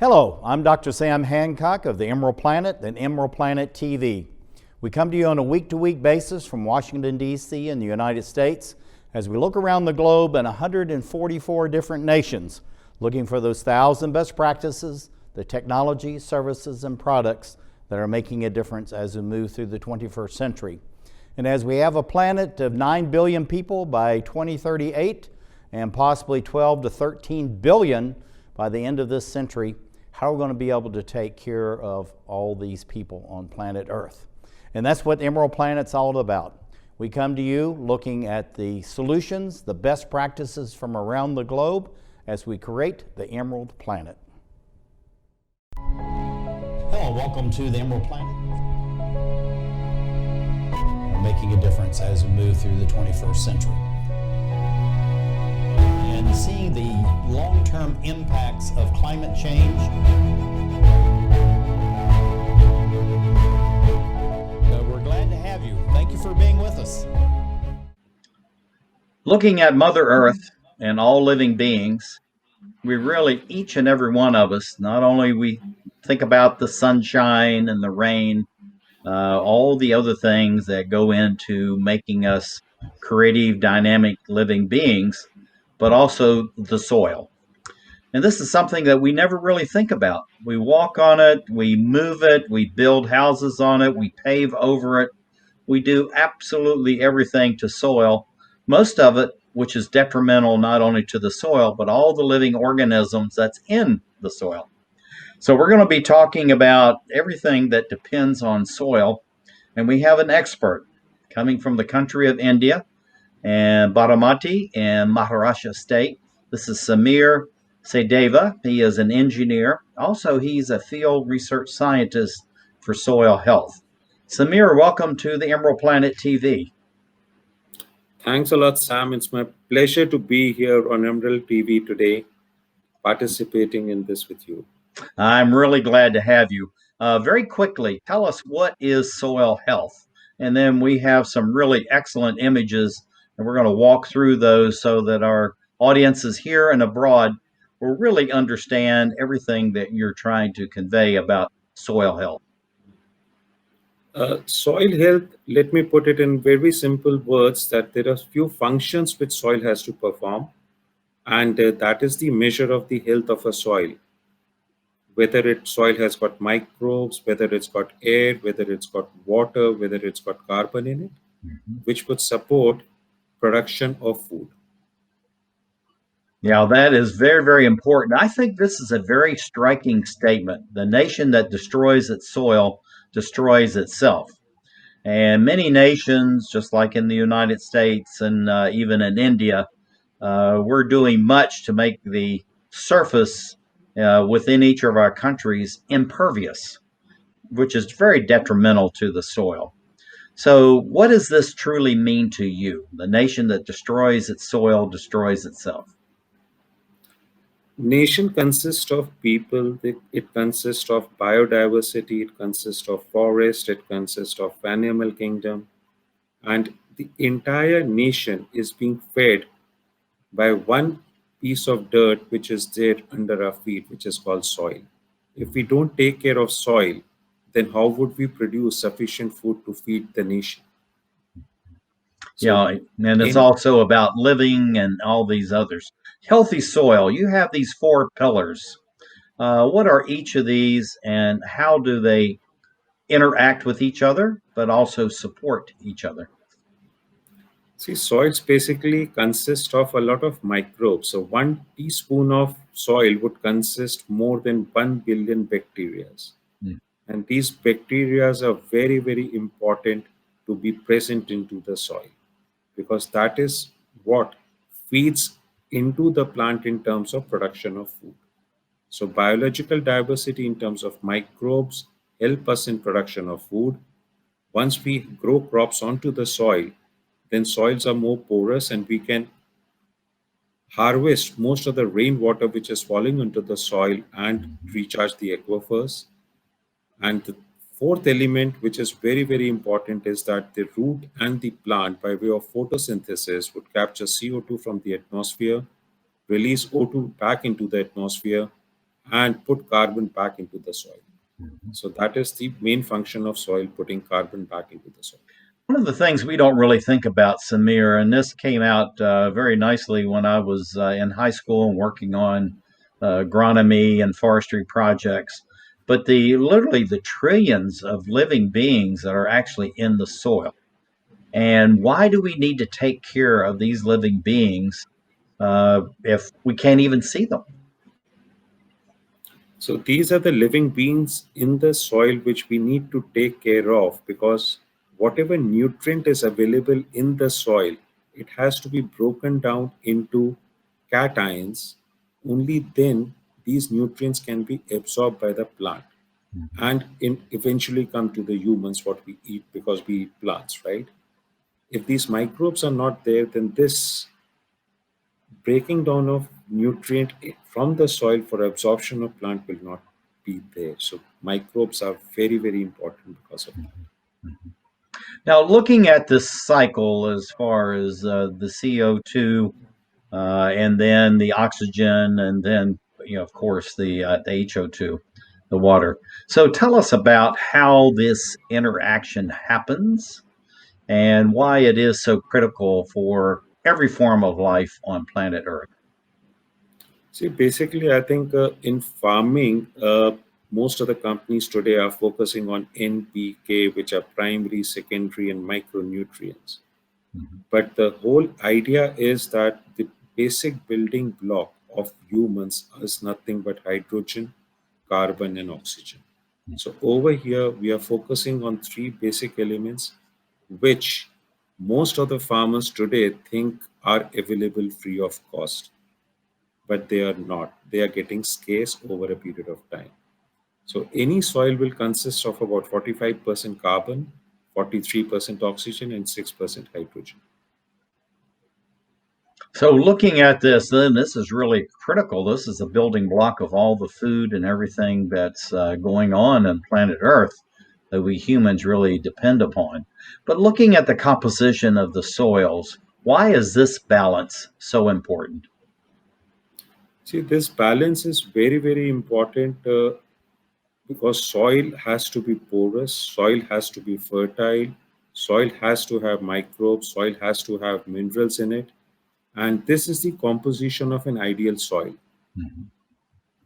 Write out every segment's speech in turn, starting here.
Hello, I'm Dr. Sam Hancock of the Emerald Planet and Emerald Planet TV. We come to you on a week-to-week basis from Washington, D.C. in the United States as we look around the globe in 144 different nations, looking for those 1,000 best practices, the technology, services, and products that are making a difference as we move through the 21st century. And as we have a planet of 9 billion people by 2038 and possibly 12 to 13 billion by the end of this century, how are we going to be able to take care of all these people on planet Earth? And that's what Emerald Planet's all about. We come to you looking at the solutions, the best practices from around the globe as we create the Emerald Planet. Hello, welcome to the Emerald Planet. We're making a difference as we move through the 21st century. And seeing the long-term impacts of climate change. We're glad to have you. Thank you for being with us. Looking at Mother Earth and all living beings, we really, each and every one of us, not only we think about the sunshine and the rain, all the other things that go into making us creative, dynamic living beings, but also the soil. And this is something that we never really think about. We walk on it, we move it, we build houses on it, we pave over it. We do absolutely everything to soil, most of it which is detrimental not only to the soil, but all the living organisms that's in the soil. So we're going to be talking about everything that depends on soil. And we have an expert coming from the country of India and Baramati in Maharashtra State. This is Sachdeva. He is an engineer. Also, he's a field research scientist for soil health. Samir, welcome to the Emerald Planet TV. Thanks a lot, Sam. It's my pleasure to be here on Emerald TV today, participating in this with you. I'm really glad to have you. Very quickly, tell us what is soil health? And then we have some really excellent images, and we're going to walk through those so that our audiences here and abroad will really understand everything that you're trying to convey about soil health. Soil health, let me put it in very simple words, that there are few functions which soil has to perform, and that is the measure of the health of a soil. Whether soil has got microbes, whether it's got air, whether it's got water, whether it's got carbon in it, which would support production of food. Yeah, that is very, very important. I think this is a very striking statement. The nation that destroys its soil destroys itself. And many nations, just like in the United States and even in India, we're doing much to make the surface within each of our countries impervious, which is very detrimental to the soil. So what does this truly mean to you? The nation that destroys its soil destroys itself. Nation consists of people, it consists of biodiversity, it consists of forest, it consists of animal kingdom, and the entire nation is being fed by one piece of dirt which is there under our feet, which is called soil. If we don't take care of soil, then how would we produce sufficient food to feed the nation? So, yeah, and it's also about living and all these others. Healthy soil, you have these 4 pillars. What are each of these and how do they interact with each other, but also support each other? See, soils basically consist of a lot of microbes. So 1 teaspoon of soil would consist more than 1 billion bacteria. And these bacteria are very, very important to be present into the soil, because that is what feeds into the plant in terms of production of food. So biological diversity in terms of microbes help us in production of food. Once we grow crops onto the soil, then soils are more porous and we can harvest most of the rainwater which is falling into the soil and recharge the aquifers. And the 4th element, which is very, very important, is that the root and the plant, by way of photosynthesis, would capture CO2 from the atmosphere, release O2 back into the atmosphere, and put carbon back into the soil. Mhm. So that is the main function of soil, putting carbon back into the soil. One of the things we don't really think about, Samir, and this came out very nicely when I was in high school and working on agronomy and forestry projects, but the literally the trillions of living beings that are actually in the soil. And why do we need to take care of these living beings if we can't even see them? So these are the living beings in the soil which we need to take care of, because whatever nutrient is available in the soil, it has to be broken down into cations. Only then these nutrients can be absorbed by the plant and eventually come to the humans what we eat, because we eat plants, right? If these microbes are not there, then this breaking down of nutrient from the soil for absorption of plant will not be there. So microbes are very, very important because of that. Now, looking at this cycle as far as the CO2 and then the oxygen, and then, of course, the HO2, the water. So tell us about how this interaction happens and why it is so critical for every form of life on planet Earth. See, basically, I think in farming, most of the companies today are focusing on NPK, which are primary, secondary, and micronutrients. Mhm. But the whole idea is that the basic building block of humans is nothing but hydrogen, carbon, and oxygen. So over here, we are focusing on three basic elements, which most of the farmers today think are available free of cost, but they are not. They are getting scarce over a period of time. So any soil will consist of about 45% carbon, 43% oxygen, and 6% hydrogen. So, looking at this, then this is really critical. This is a building block of all the food and everything that's going on planet Earth that we humans really depend upon. But looking at the composition of the soils, why is this balance so important? See, this balance is very, very important because soil has to be porous, soil has to be fertile, soil has to have microbes, soil has to have minerals in it. And this is the composition of an ideal soil. Mhm.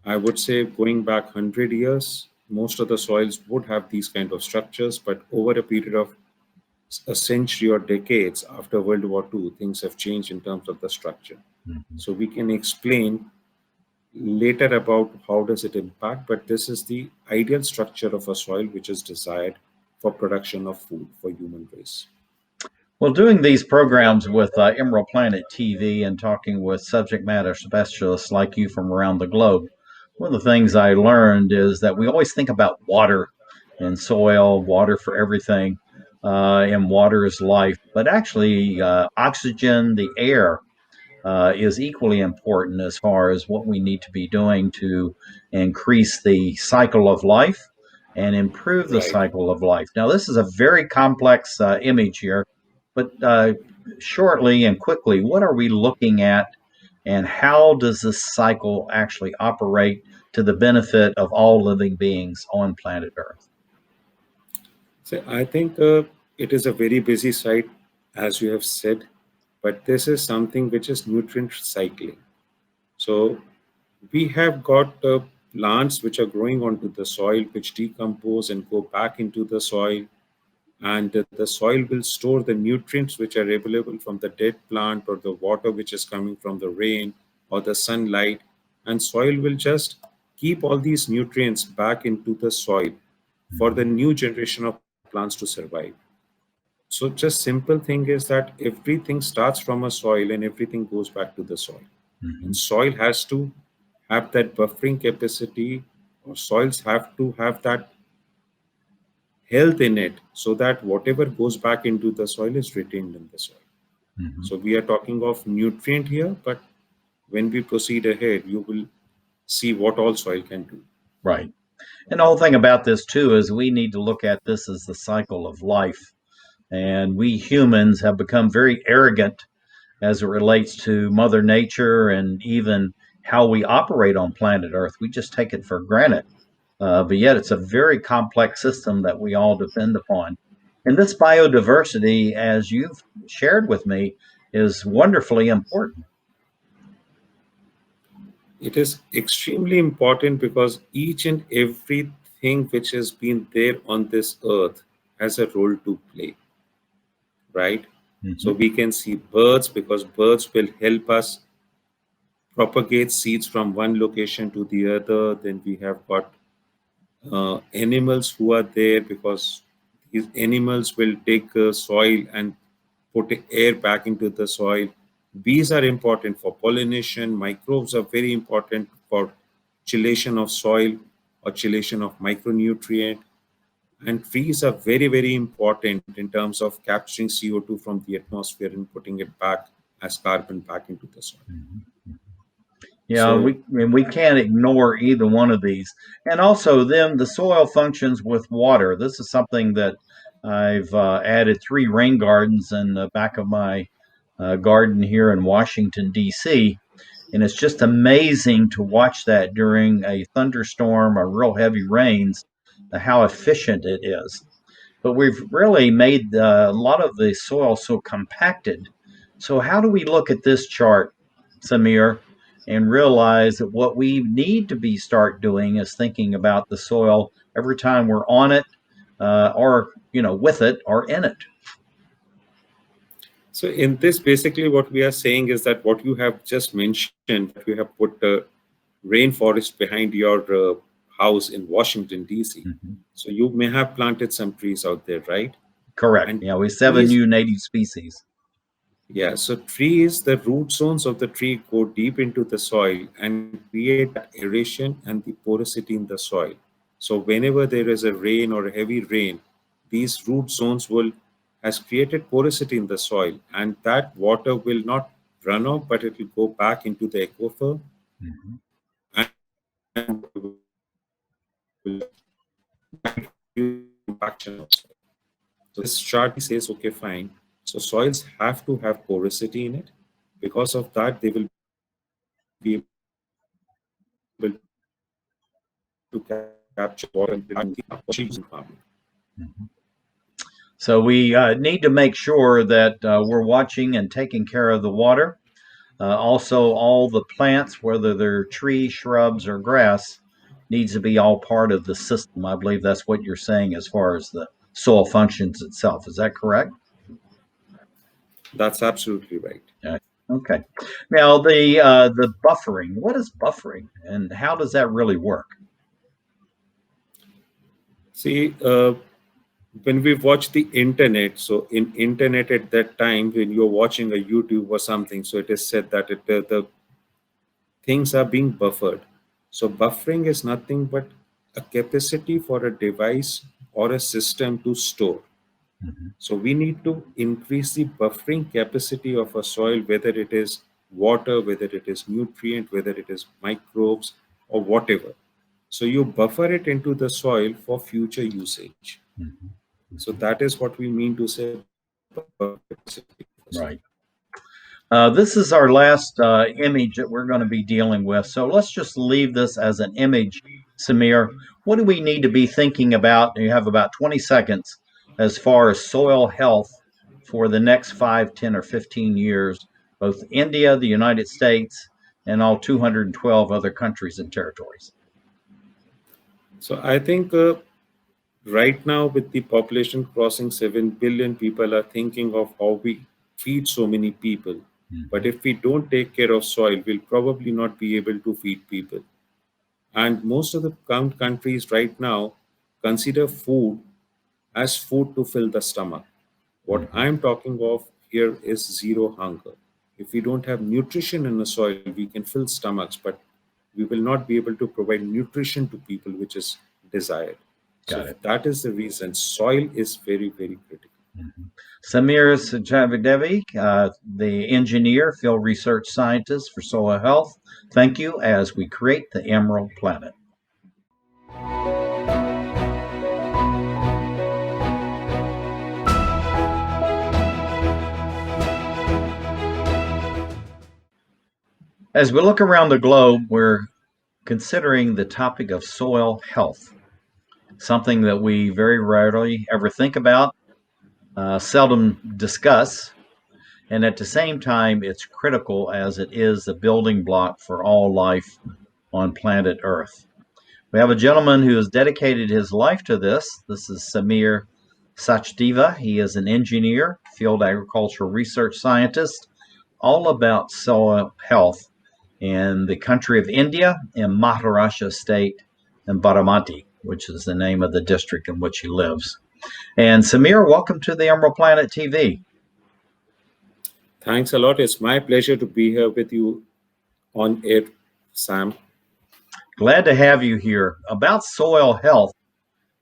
I would say going back 100 years, most of the soils would have these kind of structures, but over a period of a century or decades after World War II, things have changed in terms of the structure. Mhm. So we can explain later about how does it impact, but this is the ideal structure of a soil which is desired for production of food for human race. Well, doing these programs with Emerald Planet TV and talking with subject matter specialists like you from around the globe, one of the things I learned is that we always think about water and soil, water for everything, and water is life. But actually, oxygen, the air, is equally important as far as what we need to be doing to increase the cycle of life and improve the Right. cycle of life. Now, this is a very complex image here, but shortly and quickly, what are we looking at, and how does this cycle actually operate to the benefit of all living beings on planet Earth? So I think it is a very busy site, as you have said, but this is something which is nutrient cycling. So we have got plants which are growing onto the soil, which decompose and go back into the soil, and the soil will store the nutrients which are available from the dead plant or the water which is coming from the rain or the sunlight, and soil will just keep all these nutrients back into the soil for the Mhm. new generation of plants to survive. So just simple thing is that everything starts from a soil and everything goes back to the soil, and Mhm. soil has to have that buffering capacity, or soils have to have that health in it, so that whatever goes back into the soil is retained in the soil. Mhm. So we are talking of nutrient here, but when we proceed ahead, you will see what all soil can do. Right. And the whole thing about this, too, is we need to look at this as the cycle of life. And we humans have become very arrogant as it relates to Mother Nature and even how we operate on planet Earth. We just take it for granted. But yet it's a very complex system that we all depend upon. And this biodiversity, as you've shared with me, is wonderfully important. It is extremely important because each and everything which has been there on this earth has a role to play, right? So we can see birds because birds will help us propagate seeds from one location to the other. Then we have got animals who are there because these animals will take soil and put air back into the soil. Bees are important for pollination. Microbes are very important for chelation of soil or chelation of micronutrient. And trees are very, very important in terms of capturing CO2 from the atmosphere and putting it back as carbon back into the soil. Yeah, So we can't ignore either one of these. And also, then the soil functions with water. This is something that I've added 3 rain gardens in the back of my garden here in Washington, D.C. And it's just amazing to watch that during a thunderstorm or real heavy rains, how efficient it is. But we've really made a lot of the soil so compacted. So, how do we look at this chart, Samir, and realize that what we need to be start doing is thinking about the soil every time we're on it, or with it or in it? So in this, basically what we are saying is that what you have just mentioned, you have put a rainforest behind your house in Washington, D.C. So you may have planted some trees out there, right? Correct. And Yeah, we have 7 trees, new native species. yeah, so trees, the root zones of the tree go deep into the soil and create that aeration and the porosity in the soil. So whenever there is a rain or a heavy rain, these root zones will has created porosity in the soil, and that water will not run off, but it will go back into the aquifer and will compaction of soil. So this chart says, okay, fine. So soils have to have porosity in it. Because of that, they will be able to capture water and achieve farming. So we need to make sure that we're watching and taking care of the water. Also, all the plants, whether they're trees, shrubs, or grass, needs to be all part of the system. I believe that's what you're saying as far as the soil functions itself. Is that correct? That's absolutely right. Yeah. Okay. Now the buffering. What is buffering, and how does that really work? See, when we watch the internet, so in internet at that time, when you're watching a YouTube or something, so it is said that the things are being buffered. So buffering is nothing but a capacity for a device or a system to store. So we need to increase the buffering capacity of a soil, whether it is water, whether it is nutrient, whether it is microbes or whatever. So you buffer it into the soil for future usage. So that is what we mean to say buffer capacity of a soil. Right. This is our last image that we're going to be dealing with. So let's just leave this as an image, Samir. What do we need to be thinking about? You have about 20 seconds as far as soil health for the next 5, 10, or 15 years, both India, the United States, and all 212 other countries and territories. So I think right now, with the population crossing 7 billion, people are thinking of how we feed so many people. But if we don't take care of soil, we'll probably not be able to feed people. And most of the countries right now consider food as food to fill the stomach. What I'm talking of here is zero hunger. If we don't have nutrition in the soil, we can fill stomachs, but we will not be able to provide nutrition to people, which is desired. So Got it. that is the reason soil is very, very critical. Samir Sachdeva, the engineer, field research scientist for soil health. Thank you as we create the Emerald Planet. As we look around the globe, we're considering the topic of soil health, something that we very rarely ever think about, seldom discuss, and at the same time, it's critical as it is the building block for all life on planet Earth. We have a gentleman who has dedicated his life to this. This is Samir Sachdeva. He is an engineer, field agricultural research scientist, all about soil health in the country of India, in Maharashtra State, and Baramanti, which is the name of the district in which he lives. And Samir, welcome to the EmeraldPlanet TV. Thanks a lot. It's my pleasure to be here with you on air, Sam. Glad to have you here. About soil health,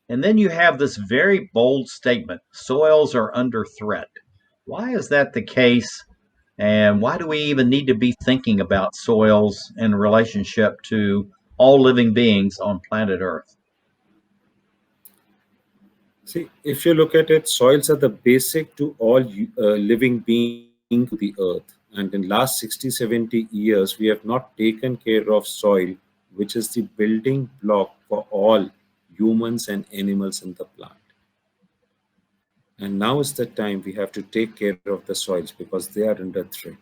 and then you have this very bold statement: soils are under threat. Why is that the case? And why do we even need to be thinking about soils in relationship to all living beings on planet Earth? See, if you look at it, soils are the basic to all living beings to the earth. And in last 60, 70 years, we have not taken care of soil, which is the building block for all humans and animals in the plant. And now is the time we have to take care of the soils because they are under threat.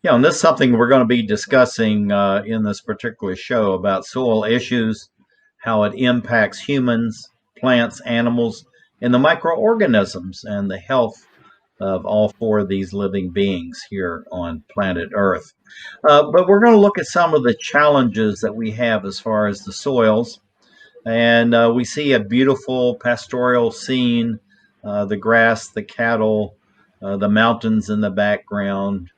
Yeah, and this is something we're going to be discussing in this particular show about soil issues, how it impacts humans, plants, animals, and the microorganisms and the health of all four of these living beings here on planet Earth. But we're going to look at some of the challenges that we have as far as the soils. And we see a beautiful pastoral scene, the grass, the cattle, the mountains in the background,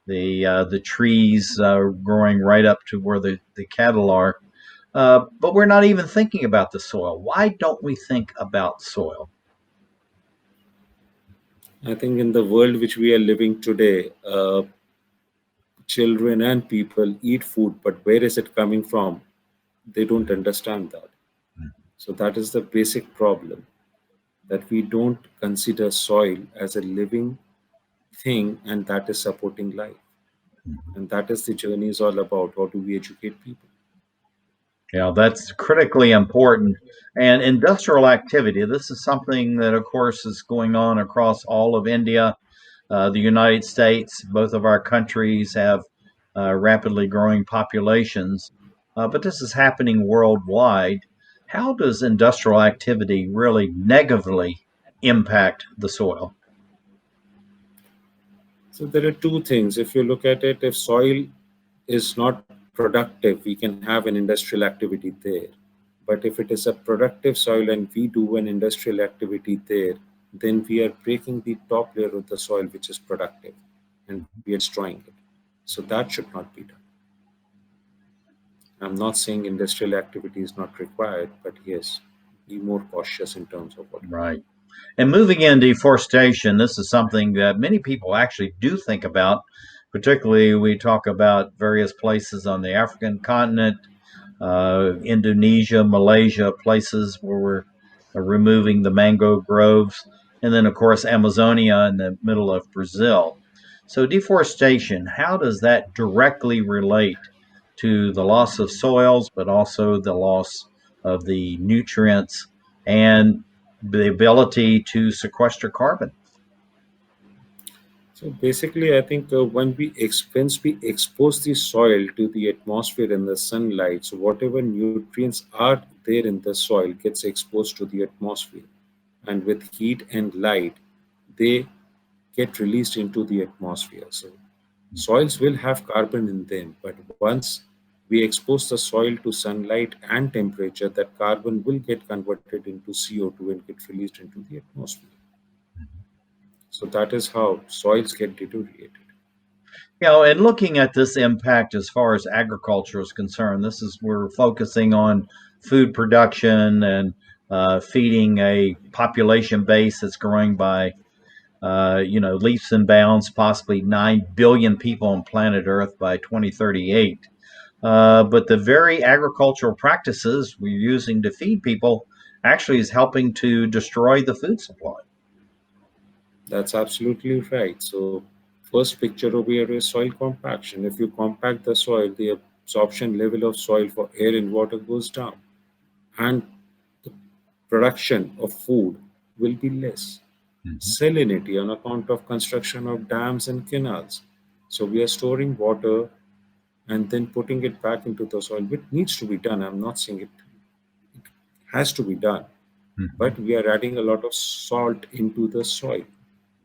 the trees growing right up to where the cattle are. But we're not even thinking about the soil. Why don't we think about soil? I think in the world which we are living today, children and people eat food, but where is it coming from? They don't understand that. So that is the basic problem, that we don't consider soil as a living thing and that is supporting life. And that is the journey is all about. How do we educate people? Yeah, that's critically important. And industrial activity, this is something that, of course, is going on across all of India, the United States. Both of our countries have rapidly growing populations, but this is happening worldwide. How does industrial activity really negatively impact the soil? So there are two things. If you look at it, if soil is not productive, we can have an industrial activity there. But if it is a productive soil and we do an industrial activity there, then we are breaking the top layer of the soil, which is productive, and we are destroying it. So that should not be done. I'm not saying industrial activity is not required, but yes, be more cautious in terms of what. Right. And moving in deforestation, this is something that many people actually do think about. Particularly, we talk about various places on the African continent, Indonesia, Malaysia, places where we're removing the mangrove groves, and then, of course, Amazonia in the middle of Brazil. So, deforestation, how does that directly relate to the loss of soils, but also the loss of the nutrients and the ability to sequester carbon? So basically, I think once we expose the soil to the atmosphere and the sunlight, so whatever nutrients are there in the soil gets exposed to the atmosphere, and with heat and light, they get released into the atmosphere. So soils will have carbon in them, but once we expose the soil to sunlight and temperature, that carbon will get converted into CO2 and get released into the atmosphere. So that is how soils get deteriorated. And looking at this impact as far as agriculture is concerned, this is we're focusing on food production and feeding a population base that's growing by leaps and bounds, possibly 9 billion people on planet Earth by 2038. But the very agricultural practices we're using to feed people actually is helping to destroy the food supply. That's absolutely right. So first picture over here is soil compaction. If you compact the soil, the absorption level of soil for air and water goes down, and the production of food will be less. Mhm. Salinity on account of construction of dams and canals. So we are storing water and then putting it back into the soil, which needs to be done. I'm not saying it has to be done, Mhm. but we are adding a lot of salt into the soil.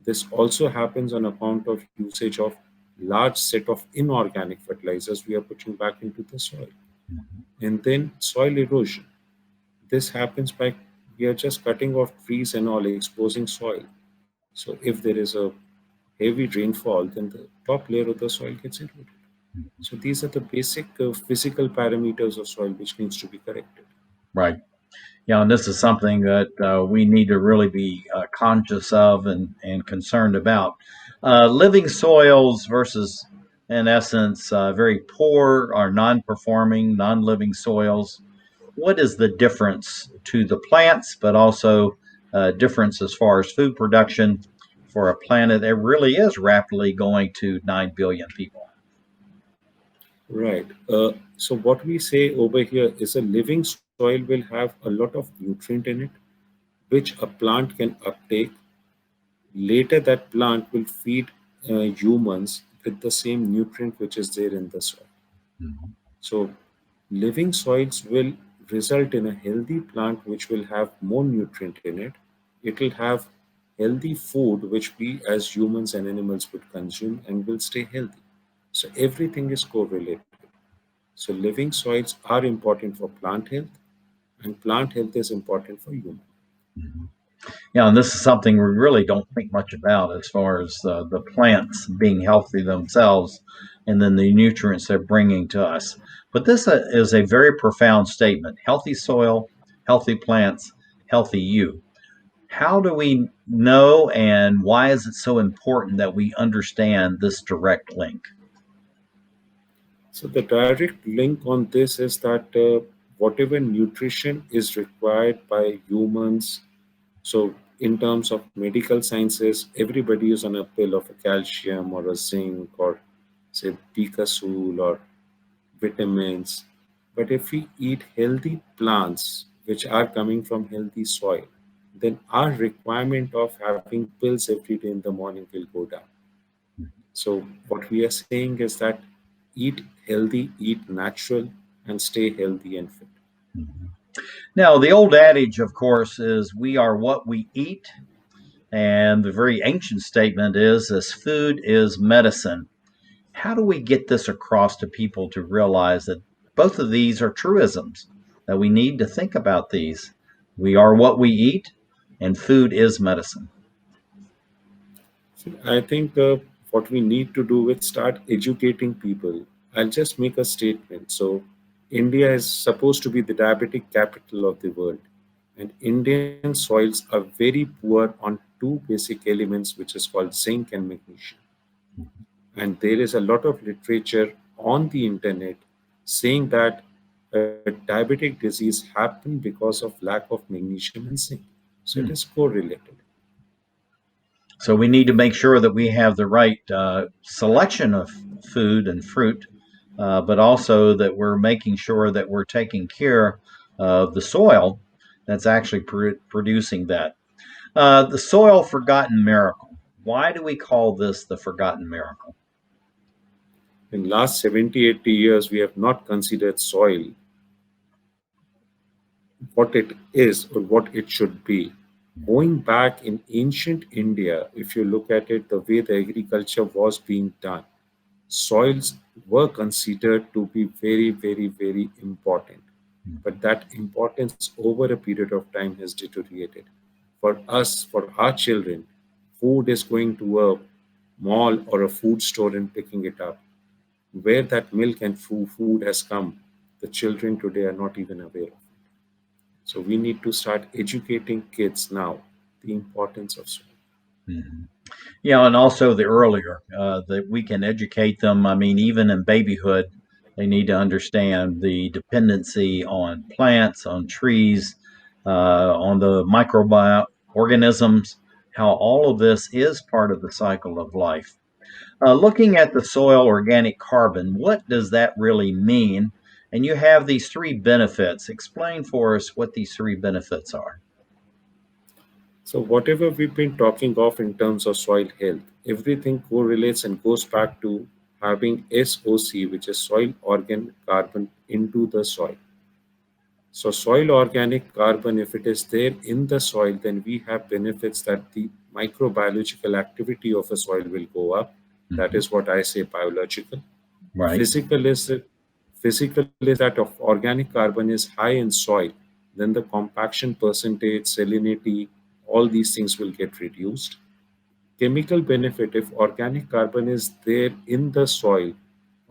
This also happens on account of usage of large set of inorganic fertilizers we are putting back into the soil. Mhm. And then soil erosion. This happens by we are just cutting off trees and all, exposing soil. So if there is a heavy rainfall, then the top layer of the soil gets eroded. Mhm. So these are the basic physical parameters of soil which needs to be corrected. Right. Yeah, and this is something that we need to really be conscious of and concerned about. Living soils versus, in essence, very poor or non performing, non living soils. What is the difference to the plants, but also difference as far as food production for a planet that really is rapidly going to 9 billion people? Right. So what we say over here is a living soil will have a lot of nutrient in it, which a plant can uptake. Later, that plant will feed humans with the same nutrient which is there in the soil. Mhm. So, living soils will result in a healthy plant which will have more nutrient in it. It will have healthy food which we as humans and animals would consume and will stay healthy. So, everything is correlated. So, living soils are important for plant health, and plant health is important for human. Mhm. Yeah, and this is something we really don't think much about as far as the plants being healthy themselves and then the nutrients they're bringing to us. But this is a very profound statement: healthy soil, healthy plants, healthy you. How do we know, and why is it so important that we understand this direct link? So the direct link on this is that whatever nutrition is required by humans, so in terms of medical sciences, everybody is on a pill of a calcium or a zinc or say Picasul or vitamins. But if we eat healthy plants which are coming from healthy soil, then our requirement of having pills every day in the morning will go down. So what we are saying is that eat healthy, eat natural, and stay healthy and fit. Mhm. Now, the old adage, of course, is we are what we eat. And the very ancient statement is this: food is medicine. How do we get this across to people to realize that both of these are truisms, that we need to think about these? We are what we eat, and food is medicine. So I think what we need to do is start educating people. I'll just make a statement. So India is supposed to be the diabetic capital of the world, and Indian soils are very poor on two basic elements, which is called zinc and magnesium. And there is a lot of literature on the internet saying that a diabetic disease happened because of lack of magnesium and zinc. So it Hmm. is correlated. So we need to make sure that we have the right selection of food and fruit, but also that we're making sure that we're taking care of the soil that's actually producing that. The soil forgotten miracle. Why do we call this the forgotten miracle? In last 70, 80 years, we have not considered soil, what it is or what it should be. Going back in ancient India, if you look at it, the way the agriculture was being done, soils were considered to be very, very, very important. But that importance over a period of time has deteriorated. For us, for our children, food is going to a mall or a food store and picking it up. Where that milk and food has come, the children today are not even aware of. So we need to start educating kids now the importance of soil. Mhm. Yeah, and also the earlier that we can educate them. I mean, even in babyhood, they need to understand the dependency on plants, on trees, on the microorganisms, how all of this is part of the cycle of life. Looking at the soil organic carbon, what does that really mean? And you have these three benefits. Explain for us what these three benefits are. So whatever we've been talking of in terms of soil health, everything correlates and goes back to having SOC, which is soil organic carbon, into the soil. So soil organic carbon, if it is there in the soil, then we have benefits that the microbiological activity of a soil will go up. That Mm-hmm. is what I say biological. Right. Physical is that of organic carbon is high in soil, then the compaction percentage, salinity, all these things will get reduced. Chemical benefit, if organic carbon is there in the soil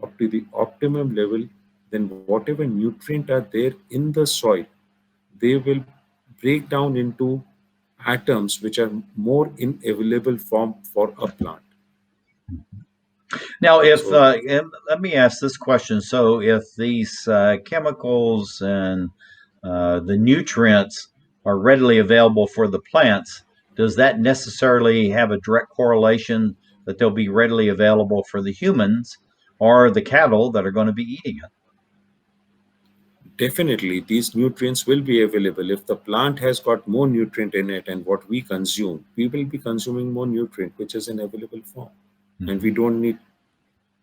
up to the optimum level, then whatever nutrient are there in the soil, they will break down into atoms which are more in available form for a plant. Now, if So let me ask this question: so, if these chemicals and the nutrients are readily available for the plants, does that necessarily have a direct correlation that they'll be readily available for the humans or the cattle that are going to be eating it? definitely, these nutrients will be available. If the plant has got more nutrient in it and what we consume, we will be consuming more nutrient, which is in available form. And we Mm-hmm. don't need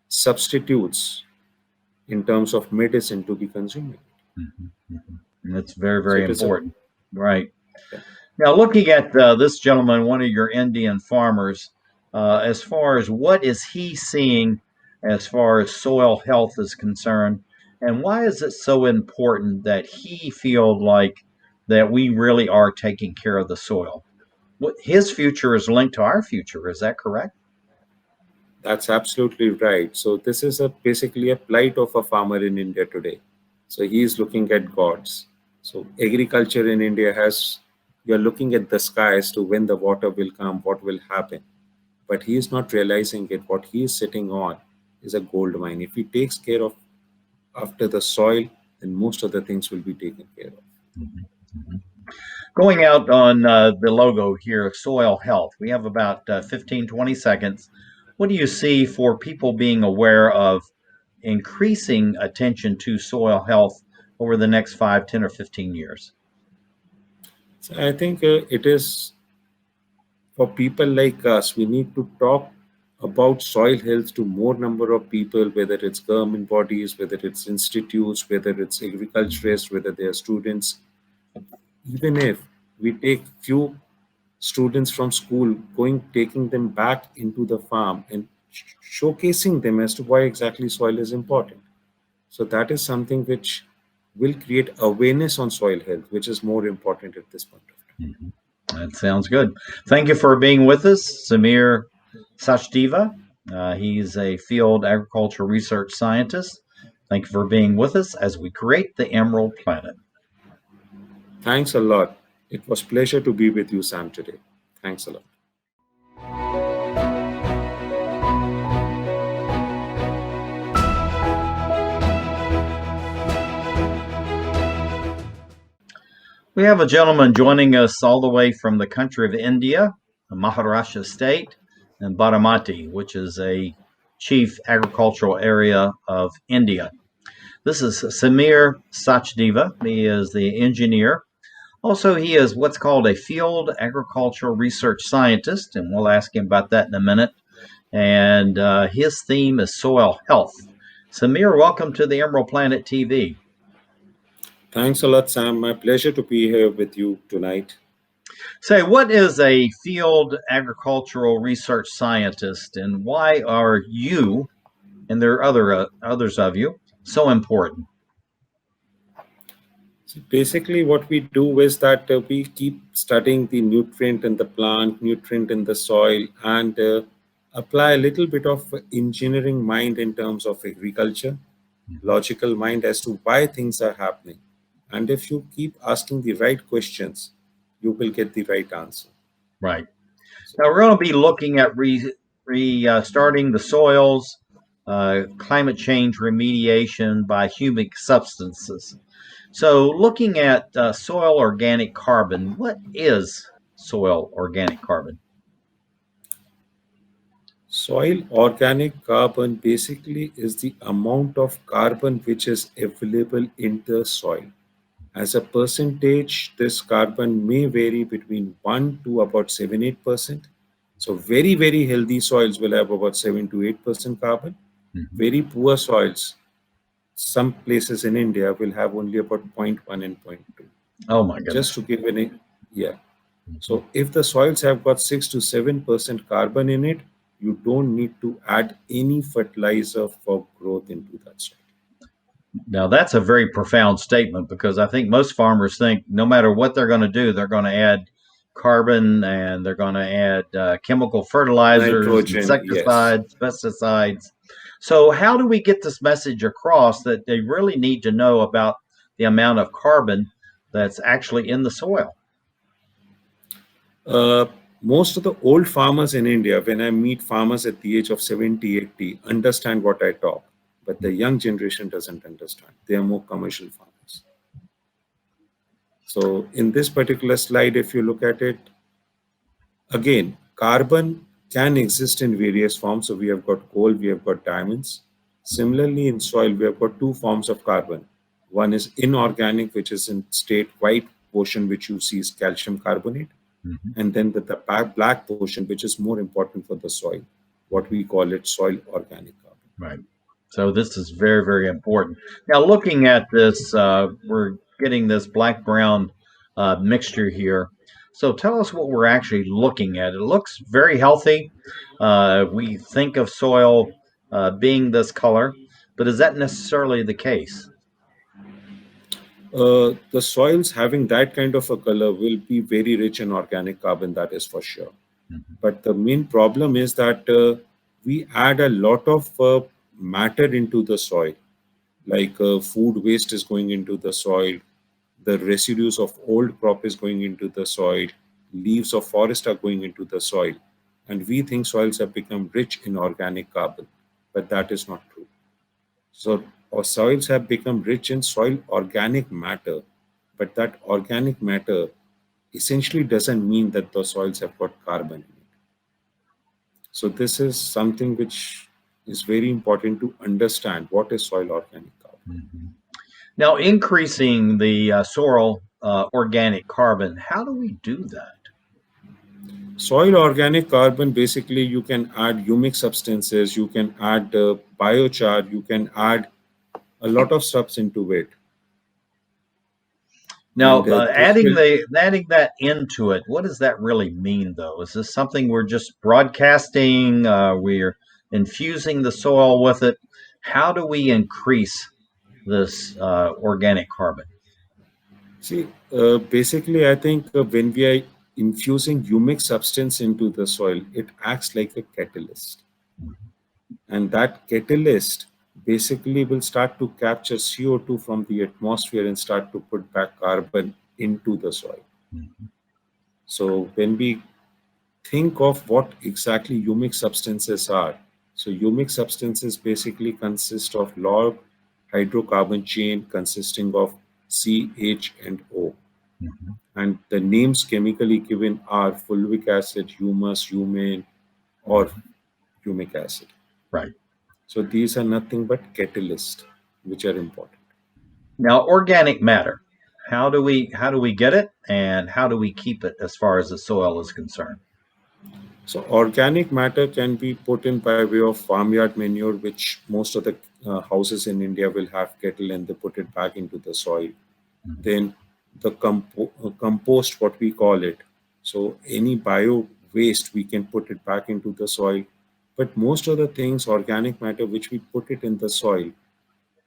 substitutes in terms of medicine to be consuming. Mm-hmm. Mm-hmm. That's very, So very it is a important. Right. yeah. Now, looking at this gentleman, one of your Indian farmers, as far as what is he seeing as far as soil health is concerned, and why is it so important that he feel like that we really are taking care of the soil? What his future is linked to our future. Is that correct? That's absolutely right. So this is basically a plight of a farmer in India today. So he is looking at gods. So agriculture in India has you're looking at the sky as to when the water will come, what will happen. But he is not realizing it. What he is sitting on is a gold mine. If he takes care of after the soil, then most of the things will be taken care of. Mhm, mhm. Going out on the logo here, soil health, we have about 15, 20 seconds. What do you see for people being aware of increasing attention to soil health over the next 5, 10, or 15 years? So I think it is for people like us, we need to talk about soil health to more number of people, whether it's government bodies, whether it's institutes, whether it's Mhm. agriculturists, whether they are students. Even if we take few students from school, taking them back into the farm and showcasing them as to why exactly soil is important. So that is something which will create awareness on soil health, which is more important at this point of time. Mhm. That sounds good. Thank you for being with us, Samir Sachdeva. He's a field agriculture research scientist. Thank you for being with us as we create the Emerald Planet. Thanks a lot. It was pleasure to be with you, Sam, today. Thanks a lot. We have a gentleman joining us all the way from the country of India, Maharashtra State, and Baramati, which is a chief agricultural area of India. This is Samir Sachdeva. He is the engineer. Also, he is what's called a field agricultural research scientist, and we'll ask him about that in a minute. And his theme is soil health. Samir, welcome to the Emerald Planet TV. Thanks a lot, Sam. My pleasure to be here with you tonight. Say, what is a field agricultural research scientist, and why are you, and there are others of you, so important? So basically, what we do is that we keep studying the nutrient in the plant, nutrient in the soil, and apply a little bit of engineering mind in terms of agriculture, logical mind as to why things are happening. And if you keep asking the right questions, you will get the right answer. Right. So, Now we're going to be looking at restarting the soils, climate change remediation by humic substances. So, looking at soil organic carbon, what is soil organic carbon? Soil organic carbon basically is the amount of carbon which is available in the soil. As a percentage, this carbon may vary between 1 to about 7 8%. So, very, very healthy soils will have about 7 to 8% carbon. Mhm. Very poor soils, some places in India will have only about zero point 0.1 and zero point 0.2. Oh my Just goodness. to give yeah. Mhm. So if the soils have got 6 to 7% carbon in it, you don't need to add any fertilizer for growth into that soil. Now that's a very profound statement because I think most farmers think no matter what they're going to do, they're going to add carbon and they're going to add chemical fertilizers, Nitrogen, yes. insecticides, pesticides. So how do we get this message across that they really need to know about the amount of carbon that's actually in the soil? Uh, Most of the old farmers in India, when I meet farmers at the age of 70, 80, understand what I talk. But the young generation doesn't understand. They are more commercial farmers. So in this particular slide, if you look at it, again, carbon can exist in various forms. So we have got coal, we have got diamonds. Similarly, in soil, we have got two forms of carbon. One is inorganic, which is in state white portion, which you see is calcium carbonate, Mhm. and then the black portion, which is more important for the soil, what we call it soil organic carbon. Right. So this is very, very important. Now, looking at this, we're getting this black brown mixture here. So tell us what we're actually looking at. It looks very healthy. We think of soil being this color, but is that necessarily the case? The soils having that kind of a color will be very rich in organic carbon, that is for sure. Mhm. But the main problem is that we add a lot of matter into the soil, like food waste is going into the soil, the residues of old crop is going into the soil, leaves of forest are going into the soil. And we think soils have become rich in organic carbon, but that is not true. So our soils have become rich in soil organic matter, but that organic matter essentially doesn't mean that the soils have got carbon in it. So this is something which is very important to understand what is soil organic carbon. Mhm. Now, increasing the soil organic carbon, how do we do that? Soil organic carbon, basically you can add humic substances, you can add biochar, you can add a lot of stuffs into it. Now, And this will, adding that into it, what does that really mean, though? Is this something we're just broadcasting? We're infusing the soil with it. How do we increase this organic carbon? see, basically I think when we are infusing humic substance into the soil, it acts like a catalyst. And that catalyst basically will start to capture CO2 from the atmosphere and start to put back carbon into the soil. Mhm. So when we think of what exactly humic substances are, so humic substances basically consist of log hydrocarbon chain consisting of C, H, and O. Mhm. And the names chemically given are fulvic acid, humus, humane, or Mhm. humic acid. Right. So these are nothing but catalysts, which are important. Now, organic matter. How do we get it, and how do we keep it as far as the soil is concerned? So organic matter can be put in by way of farmyard manure, which most of the houses in India will have kettle and they put it back into the soil. Mhm. Then the compost, what we call it. So any bio waste, we can put it back into the soil. But most of the things, organic matter, which we put it in the soil,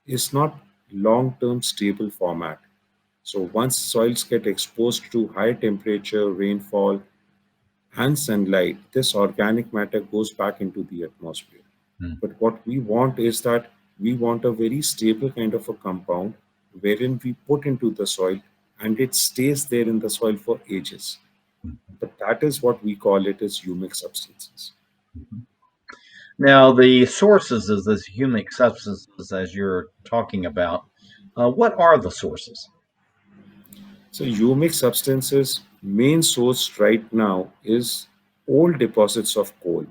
is not long-term stable format. So once soils get exposed to high temperature, rainfall, and sunlight, this organic matter goes back into the atmosphere. Mhm. But what we want is that we want a very stable kind of a compound wherein we put into the soil and it stays there in the soil for ages. Mhm. But that is what we call it as humic substances. Mhm. Now, the sources of this humic substances, as you're talking about, what are the sources? So humic substances main source right now is old deposits of coal.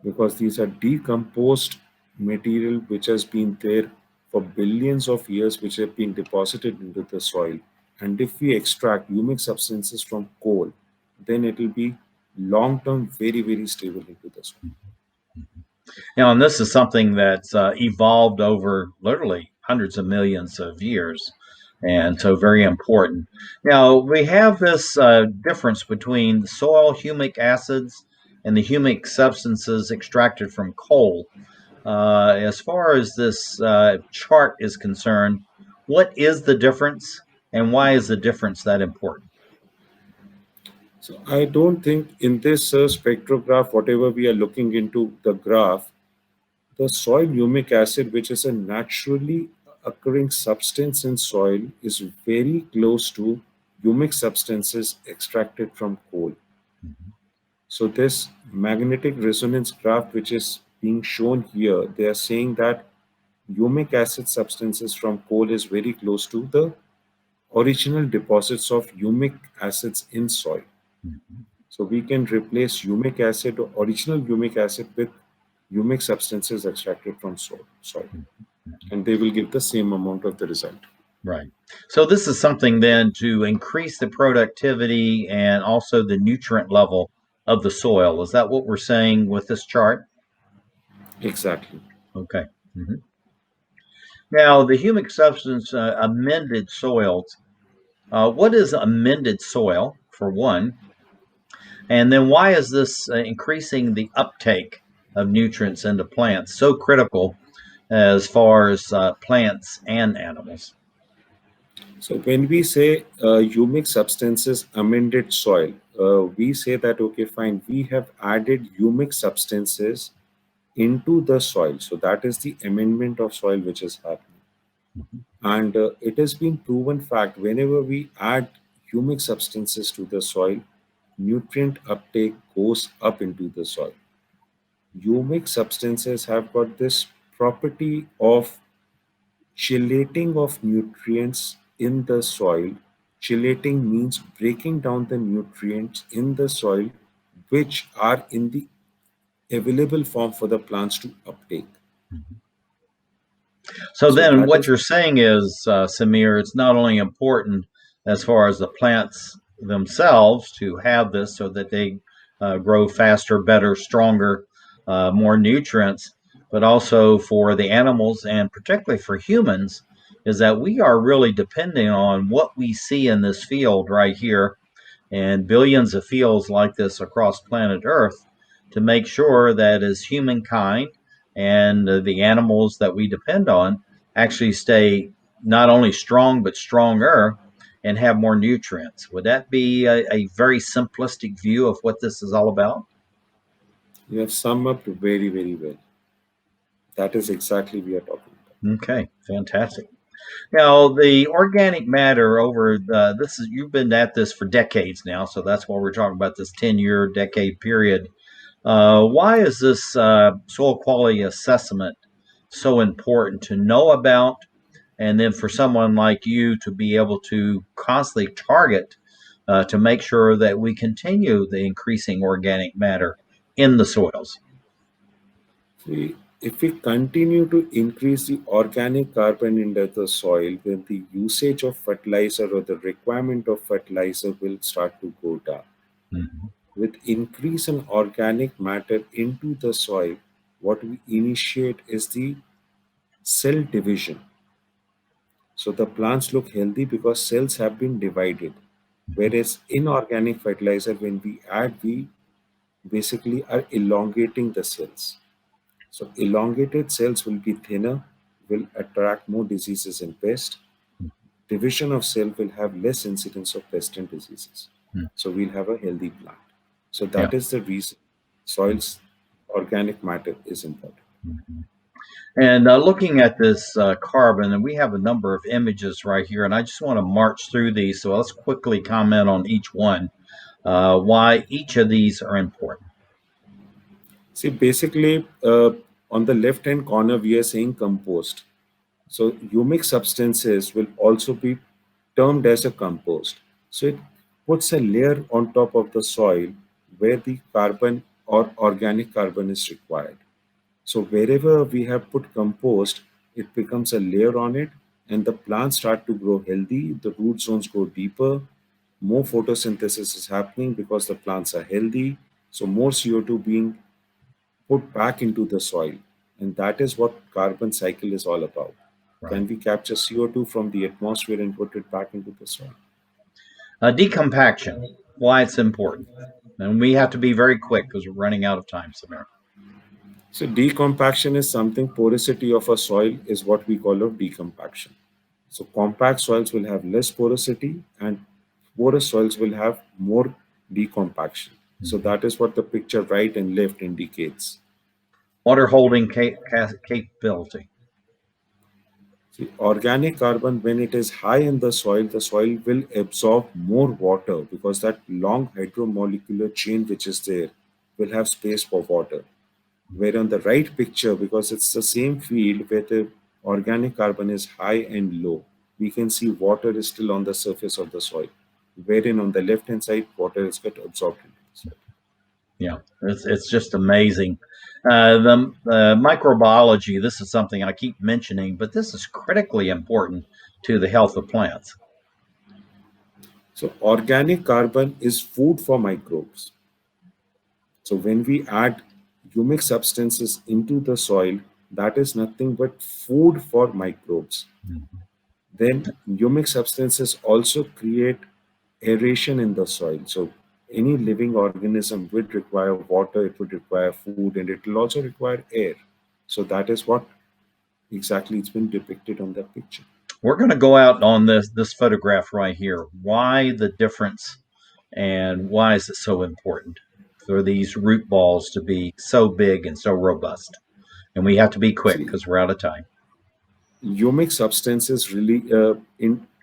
because these are decomposed material which has been there for billions of years, which have been deposited into the soil. And if we extract humic substances from coal, then it will be long term very, very stable into the soil. And this is something that's evolved over literally hundreds of millions of years, and so very important. Now, we have this difference between the soil humic acids and the humic substances extracted from coal. As far as this chart is concerned, what is the difference, and why is the difference that important? So I don't think in this spectrograph, whatever we are looking into the graph, the soil humic acid, which is a naturally occurring substance in soil, is very close to humic substances extracted from coal. So this magnetic resonance graph, which is being shown here, they are saying that humic acid substances from coal is very close to the original deposits of humic acids in soil. So we can replace humic acid, original humic acid, with humic substances extracted from soil, and they will give the same amount of the result. Right. So this is something then to increase the productivity and also the nutrient level of the soil. Is that what we're saying with this chart? Exactly. Okay. Mhm. Now, the humic substance amended soils. What is amended soil, for one? And then why is this increasing the uptake of nutrients into plants so critical as far as plants and animals? So when we say humic substances amended soil, we say that okay, fine, we have added humic substances into the soil. So that is the amendment of soil which is happening. And it has been proven fact whenever we add humic substances to the soil, nutrient uptake goes up into the soil. Humic substances have got this property of chelating of nutrients in the soil. Chelating means breaking down the nutrients in the soil which are in the available form for the plants to uptake. So So then, that what is, you're saying is, Samir, it's not only important as far as the plants themselves to have this so that they grow faster, better, stronger, more nutrients, but also for the animals and particularly for humans, is that we are really depending on what we see in this field right here and billions of fields like this across planet Earth to make sure that as humankind and the animals that we depend on actually stay not only strong but stronger and have more nutrients. Would that be a very simplistic view of what this is all about? you have summed up very, very well. That is exactly we are talking about. Okay, fantastic. Now, the organic matter over this is you've been at this for decades now, so that's why we're talking about this 10-year decade period. Why is this soil quality assessment so important to know about, and then for someone like you to be able to constantly target to make sure that we continue the increasing organic matter in the soils? See, if we continue to increase the organic carbon into the soil, then the usage of fertilizer or the requirement of fertilizer will start to go down. Mhm. With increase in organic matter into the soil, what we initiate is the cell division. So the plants look healthy because cells have been divided. Whereas inorganic fertilizer, when we add, we basically are elongating the cells. So elongated cells will be thinner, will attract more diseases and pests. Division of cell will have less incidence of pest and diseases. Mhm. So we'll have a healthy plant. So Yeah. that is the reason soil's organic matter is important. Mhm. And looking at this carbon, and we have a number of images right here, and I just want to march through these. So let's quickly comment on each one, why each of these are important. See, basically, on the left hand corner, we are saying compost. So humic substances will also be termed as a compost. So it puts a layer on top of the soil where the carbon or organic carbon is required. So wherever we have put compost, it becomes a layer on it, and the plants start to grow healthy. The root zones go deeper. More photosynthesis is happening because the plants are healthy. So more CO2 being put back into the soil. And that is what carbon cycle is all about. Right. Can we capture CO2 from the atmosphere and put it back into the soil? Decompaction, why it's important. And we have to be very quick because we're running out of time, Samir. So decompaction is something, porosity of a soil is what we call a decompaction. So compact soils will have less porosity and porous soils will have more decompaction. So Mhm. that is what the picture right and left indicates. Water holding capability. See, organic carbon, when it is high in the soil will absorb more water because that long hydromolecular chain which is there will have space for water. Where on the right picture, because it's the same field where the organic carbon is high and low, we can see water is still on the surface of the soil. Wherein on the left hand side, water is get absorbed into the soil. Yeah, it's just amazing. The microbiology, this is something I keep mentioning, but this is critically important to the health of plants. So organic carbon is food for microbes. So when we add humic substances into the soil, that is nothing but food for microbes. Mhm. Then humic substances also create aeration in the soil. So any living organism would require water, it would require food, and it will also require air. So that is what exactly it's been depicted on that picture. We're going to go out on this photograph right here. Why the difference, and why is it so important for these root balls to be so big and so robust? And we have to be quick See, because we're out of time. humic substances really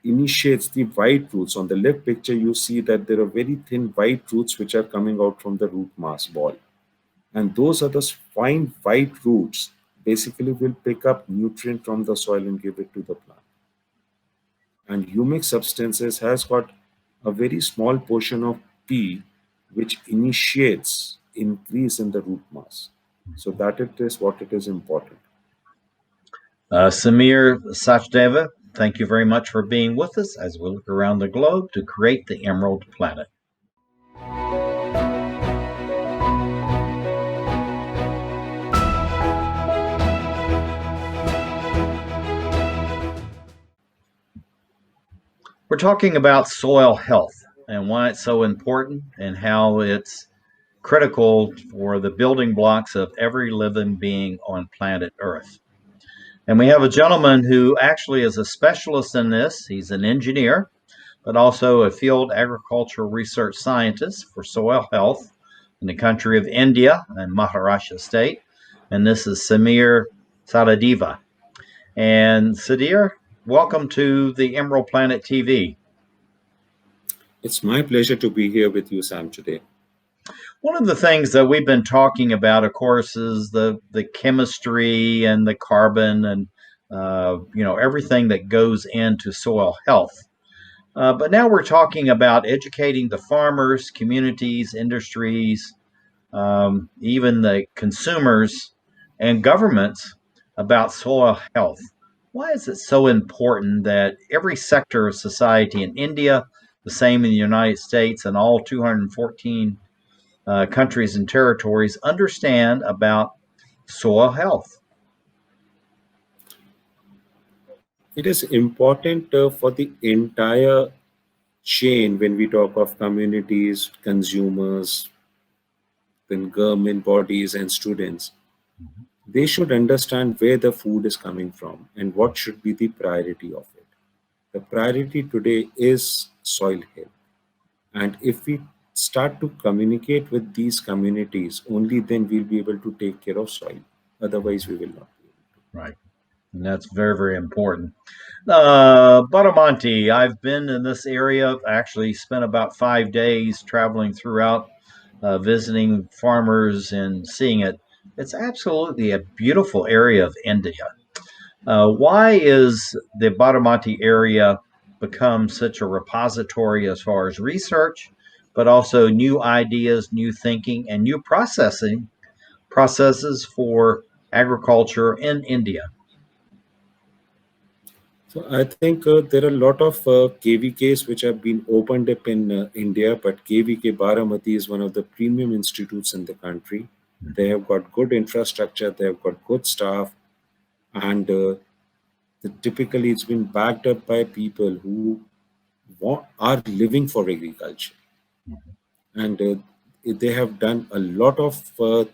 initiates the white roots. On the left picture, you see that there are very thin white roots which are coming out from the root mass ball. And those are the fine white roots basically will pick up nutrient from the soil and give it to the plant. And humic substances has got a very small portion of P which initiates increase in the root mass. So that it is what it is important. Samir Sachdeva, thank you very much for being with us as we look around the globe to create the Emerald Planet. We're talking about soil health and why it's so important and how it's critical for the building blocks of every living being on planet Earth. And we have a gentleman who actually is a specialist in this. He's an engineer, but also a field agricultural research scientist for soil health in the country of India and Maharashtra State. And this is Samir Sachdeva. And Sadir, welcome to the Emerald Planet TV. It's my pleasure to be here with you, Sam, today. One of the things that we've been talking about, of course, is the chemistry and the carbon and everything that goes into soil health. But now we're talking about educating the farmers, communities, industries, even the consumers and governments about soil health. Why is it so important that every sector of society in India, the same in the United States, and all 214 countries and territories understand about soil health? It is important for the entire chain when we talk of communities, consumers, then government bodies and students. They should understand where the food is coming from and what should be the priority of it. The priority today is soil health. And if we start to communicate with these communities, only then we'll be able to take care of soil. Otherwise, we will not be able to. Right. And that's very, very important. Badamanti, I've been in this area, actually spent about 5 days traveling throughout, visiting farmers and seeing it. It's absolutely a beautiful area of India. Why is the Badamanti area become such a repository as far as research, but also new ideas, new thinking, and new processes for agriculture in India. So I think there are a lot of KVKs which have been opened up in India, but KVK Baramati is one of the premium institutes in the country. They have got good infrastructure, they have got good staff, and typically it's been backed up by people who are living for agriculture. And they have done a lot of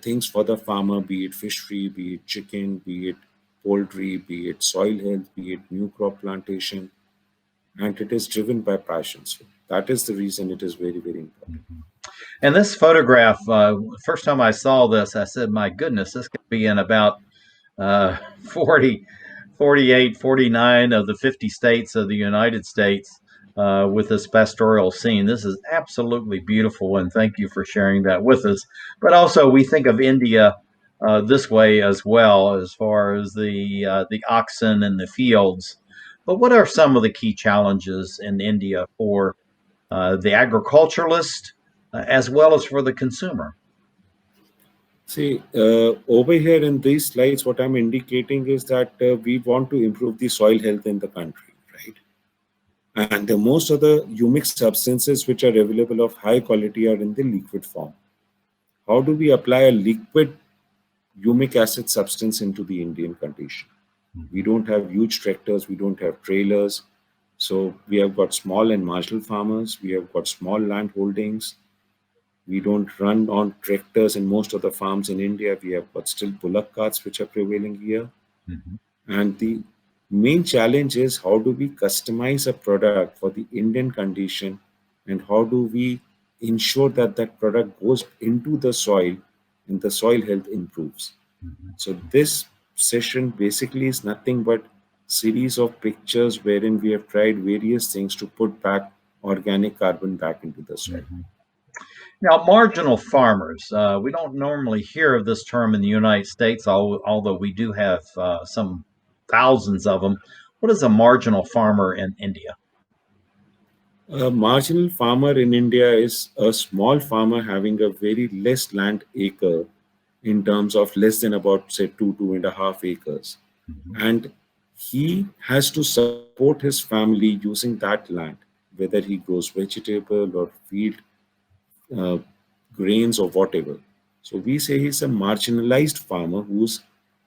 things for the farmer, be it fishery, be it chicken, be it poultry, be it soil health, be it new crop plantation, and it is driven by passion. So that is the reason it is very, very important. And this photograph, first time I saw this, I said, my goodness, this could be in about uh, 40, 48, 49 of the 50 states of the United States with this pastoral scene. This is absolutely beautiful, and thank you for sharing that with us. But also, we think of India this way as well, as far as the oxen and the fields. But what are some of the key challenges in India for the agriculturalist as well as for the consumer? See, over here in these slides, what I'm indicating is that we want to improve the soil health in the country, right? And most of the humic substances which are available of high quality are in the liquid form. How do we apply a liquid humic acid substance into the Indian condition? We don't have huge tractors, we don't have trailers. So we have got small and marginal farmers, we have got small land holdings. We don't run on tractors in most of the farms in India. We have got still bullock carts which are prevailing here. And the main challenge is how do we customize a product for the Indian condition, and how do we ensure that that product goes into the soil and the soil health improves. So this session basically is nothing but series of pictures wherein we have tried various things to put back organic carbon back into the soil. Now, marginal farmers, we don't normally hear of this term in the United States, although we do have some thousands of them. What is a marginal farmer in India? A marginal farmer in India is a small farmer having a very less land acre, in terms of less than about say 2.5 acres, and he has to support his family using that land, whether he grows vegetable or field uh, grains or whatever. So we say he's a marginalized farmer who's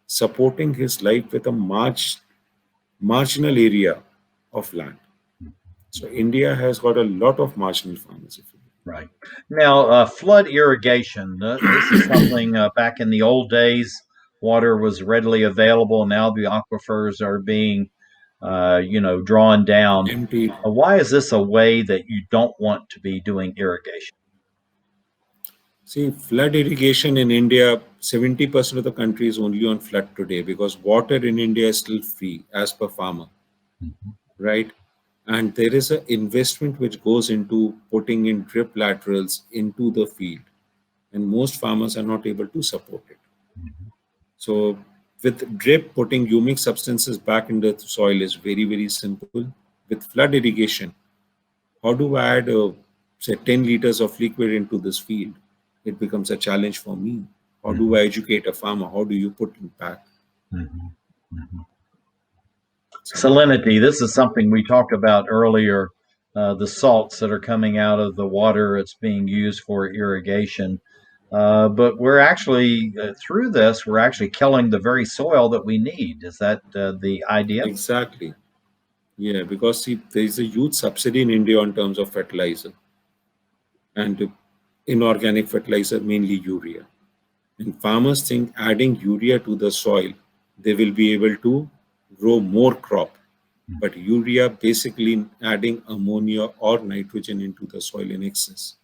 supporting his life with a marginal area of land. So India has got a lot of marginal farmers. If you Right. Now, flood irrigation. This is something back in the old days, water was readily available. Now the aquifers are being, drawn down. empty. Why is this a way that you don't want to be doing irrigation? See, flood irrigation in India, 70% of the country is only on flood today because water in India is still free as per farmer, right? And there is an investment which goes into putting in drip laterals into the field, and most farmers are not able to support it. So, with drip, putting humic substances back into the soil is very, very simple. With flood irrigation, how do I add, say, 10 liters of liquid into this field? It becomes a challenge for me. How do I educate a farmer? How do you put it back? Mhm. Mhm. So, Salinity, this is something we talked about earlier. The salts that are coming out of the water, it's being used for irrigation. But we're actually, through this, we're actually killing the very soil that we need. Is that the idea? exactly. Yeah, because see, there is a huge subsidy in India in terms of fertilizer and inorganic fertilizer, mainly urea. And farmers think adding urea to the soil, they will be able to grow more crop. But urea, basically adding ammonia or nitrogen into the soil in excess,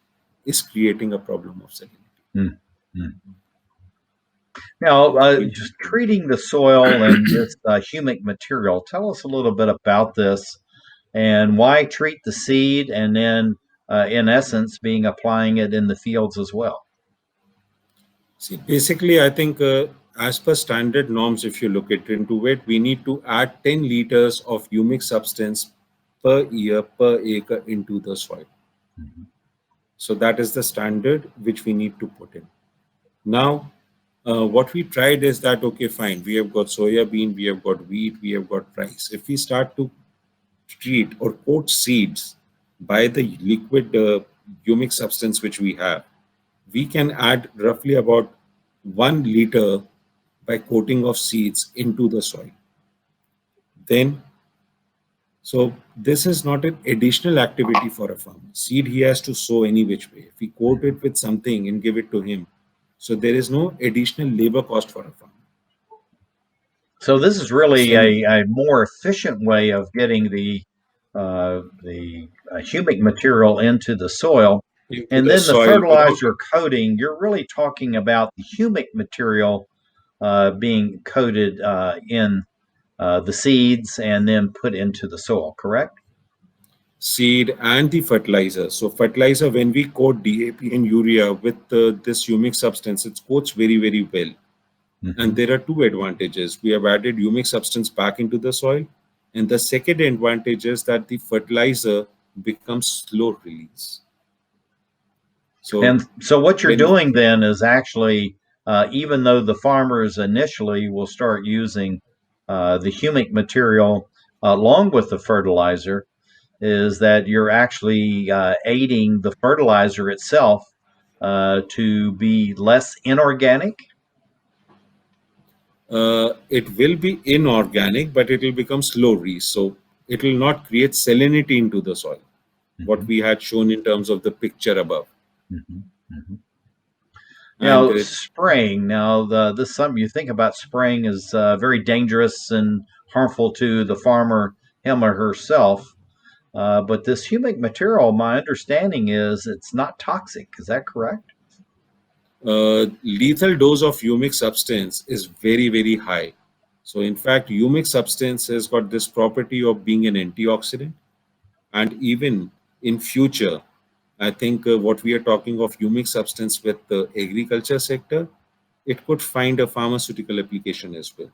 is creating a problem of salinity. Mm, mm. Now, We just treating the soil and this humic material, tell us a little bit about this and why treat the seed and then, in essence, being applying it in the fields as well. see, basically, I think as per standard norms, if you look it into it, we need to add 10 liters of humic substance per year per acre into the soil. So that is the standard which we need to put in. Now, what we tried is that, okay, fine, we have got soya bean, we have got wheat, we have got rice. If we start to treat or coat seeds by the liquid humic substance which we have, we can add roughly about 1 liter by coating of seeds into the soil. Then, so this is not an additional activity for a farmer. Seed he has to sow any which way. If we coat it with something and give it to him, so there is no additional labor cost for a farmer. So this is really Same a more efficient way of getting the humic material into the soil. into And the then the soil without. fertilizer coating, you're really talking about the humic material being coated in the seeds and then put into the soil, correct? Seed and the fertilizer. So fertilizer, when we coat DAP and urea with this humic substance, it coats very, very well. And Mm-hmm. there are two advantages. We have added humic substance back into the soil. And the second advantage is that the fertilizer becomes slow release. So And so what you're when doing then is actually, even though the farmers initially will start using the humic material along with the fertilizer, is that you're actually aiding the fertilizer itself to be less inorganic. it will be inorganic, but it will become slow release. So it will not create salinity into the soil, what Mm-hmm, we had shown in terms of the picture above. mm-hmm, mm-hmm. And Spraying. Now, this is something you think about. Spraying is very dangerous and harmful to the farmer, him or herself. But this humic material, my understanding is it's not toxic. Is that correct? lethal dose of humic substance is very, very high. So, in fact, humic substance has got this property of being an antioxidant. And even in future, I think what we are talking of humic substance with the agriculture sector, it could find a pharmaceutical application as well.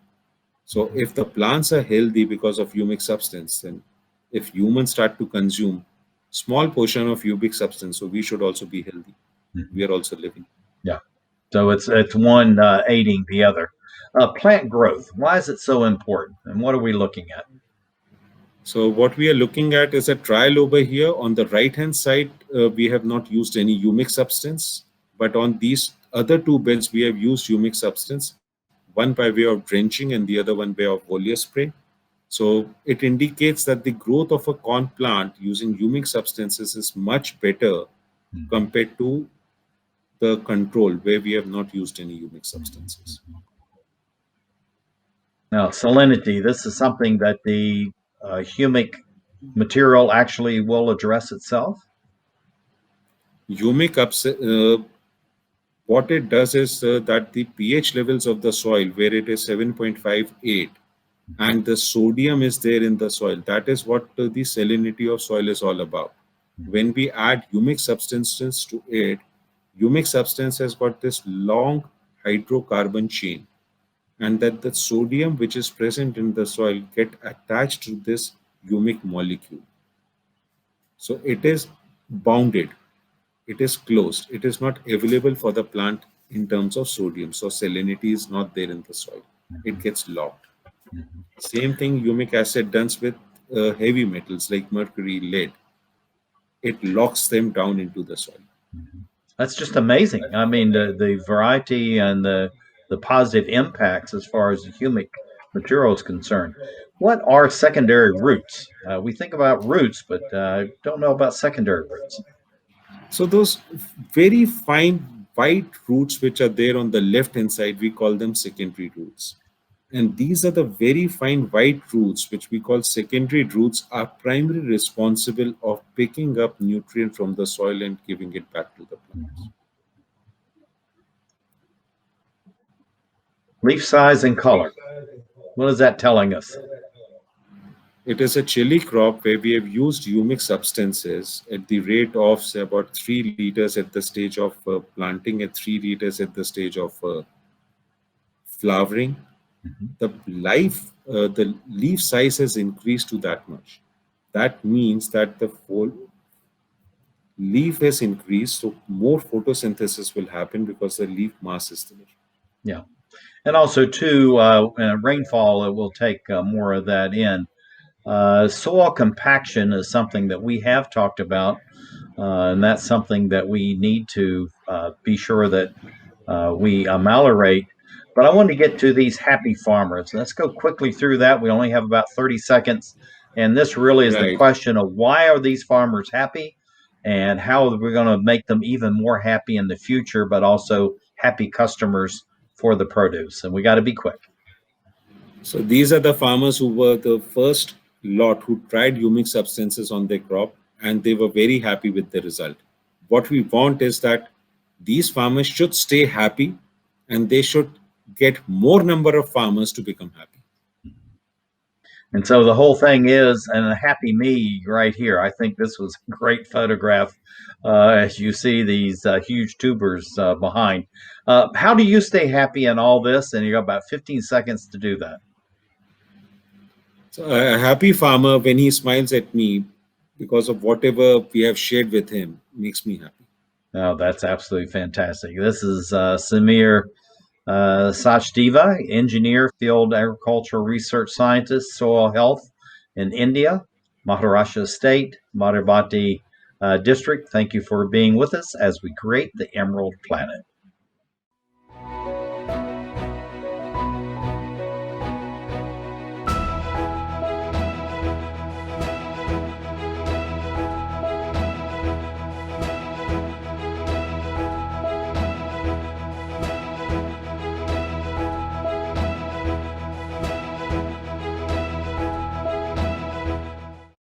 So, if the plants are healthy because of humic substance, then if humans start to consume small portion of humic substance, so we should also be healthy. Mm-hmm. We are also living. Yeah. So it's one aiding the other. Plant growth. Why is it so important? And what are we looking at? So what we are looking at is a trial over here. On the right-hand side, we have not used any humic substance, but on these other two beds, we have used humic substance, one by way of drenching and the other one by of foliar spray. So it indicates that the growth of a corn plant using humic substances is much better Mm-hmm. compared to the control where we have not used any humic substances. Mm-hmm. Now, salinity. This is something that the humic material actually will address itself. Humic what it does is that the pH levels of the soil, where it is 7.58, and the sodium is there in the soil, that is what the salinity of soil is all about. When we add humic substances to it, humic substance has got this long hydrocarbon chain, and that the sodium which is present in the soil get attached to this humic molecule. So it is bounded, it is closed, it is not available for the plant in terms of sodium. So salinity is not there in the soil, it Mm-hmm. gets locked. Mm-hmm. Same thing humic acid does with heavy metals like mercury, lead. It locks them down into the soil. Mm-hmm. That's just amazing. I mean, the variety and the positive impacts as far as the humic material is concerned. What are secondary roots? We think about roots, but don't know about secondary roots. So those very fine white roots which are there on the left hand side, we call them secondary roots. And these are the very fine white roots which we call secondary roots are primarily responsible of picking up nutrient from the soil and giving it back to the plants. Mhm. Leaf size and color. What is that telling us? It is a chili crop where we have used humic substances at the rate of say about 3 liters at the stage of planting and 3 liters at the stage of flowering. Mhm. The leaf size has increased to that much. That means that the whole leaf has increased, so more photosynthesis will happen because the leaf mass is there. Yeah. And also, too, rainfall, it will take more of that in. Soil compaction is something that we have talked about, and that's something that we need to be sure that we ameliorate. But I want to get to these happy farmers. Let's go quickly through that. We only have about 30 seconds. And this really is the Right. question of why are these farmers happy and how are we going to make them even more happy in the future, but also happy customers for the produce. And we got to be quick. So these are the farmers who were the first lot who tried humic substances on their crop, and they were very happy with the result. What we want is that these farmers should stay happy, and they should get more number of farmers to become happy. And so the whole thing is, and a happy me right here. I think this was a great photograph as you see these huge tubers behind. How do you stay happy in all this? And you got about 15 seconds to do that. So a happy farmer, when he smiles at me because of whatever we have shared with him, makes me happy. Oh, that's absolutely fantastic. This is Samir Sachdeva, engineer, field agricultural research scientist, soil health in India, Maharashtra State, Madhurabati district. Thank you for being with us as we create the Emerald Planet.